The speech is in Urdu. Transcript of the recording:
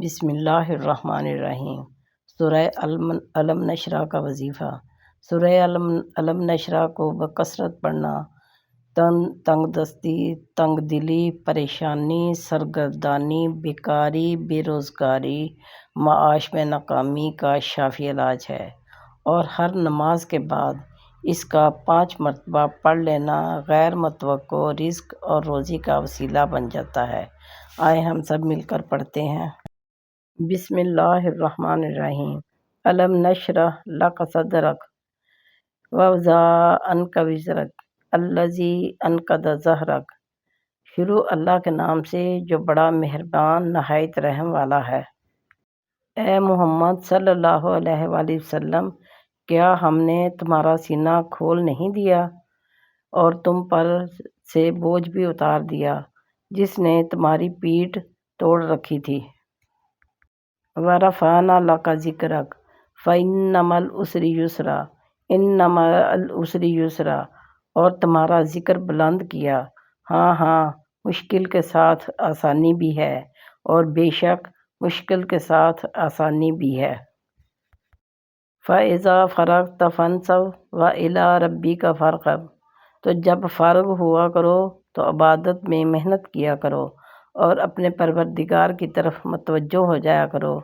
بسم اللہ الرحمن الرحیم۔ سورہ علم نشرح کا وظیفہ۔ سورہ علم نشرح کو بکثرت پڑھنا تنگ دستی، تنگ دلی، پریشانی، سرگردانی، بیکاری، بے روزگاری، معاش میں ناکامی کا شافی علاج ہے، اور ہر نماز کے بعد اس کا 5 مرتبہ پڑھ لینا غیر متوقع رزق اور روزی کا وسیلہ بن جاتا ہے۔ آئے ہم سب مل کر پڑھتے ہیں۔ بسم اللہ الرحمن الرحیم۔ علم نشرح لک صدرک ووضع عنک وزرک الذی انقض ظہرک۔ شروع اللہ کے نام سے جو بڑا مہربان نہایت رحم والا ہے۔ اے محمد صلی اللہ علیہ وآلہ وسلم، کیا ہم نے تمہارا سینہ کھول نہیں دیا اور تم پر سے بوجھ بھی اتار دیا جس نے تمہاری پیٹھ توڑ رکھی تھی۔ وَرَفَعْنَا لَكَ ذِكْرَكَ فَإِنَّ مَعَ الْعُسْرِ يُسْرًا إِنَّ مَعَ الْعُسْرِ يُسْرًا، اور تمہارا ذکر بلند کیا، ہاں مشکل کے ساتھ آسانی بھی ہے، اور بے شک مشکل کے ساتھ آسانی بھی ہے۔ فَإِذَا فَرَغْتَ فَانْصَبْ وَإِلَىٰ رَبِّكَ فَارْغَب، تو جب فارغ ہوا کرو تو عبادت میں محنت کیا کرو اور اپنے پروردگار کی طرف متوجہ ہو جایا کرو۔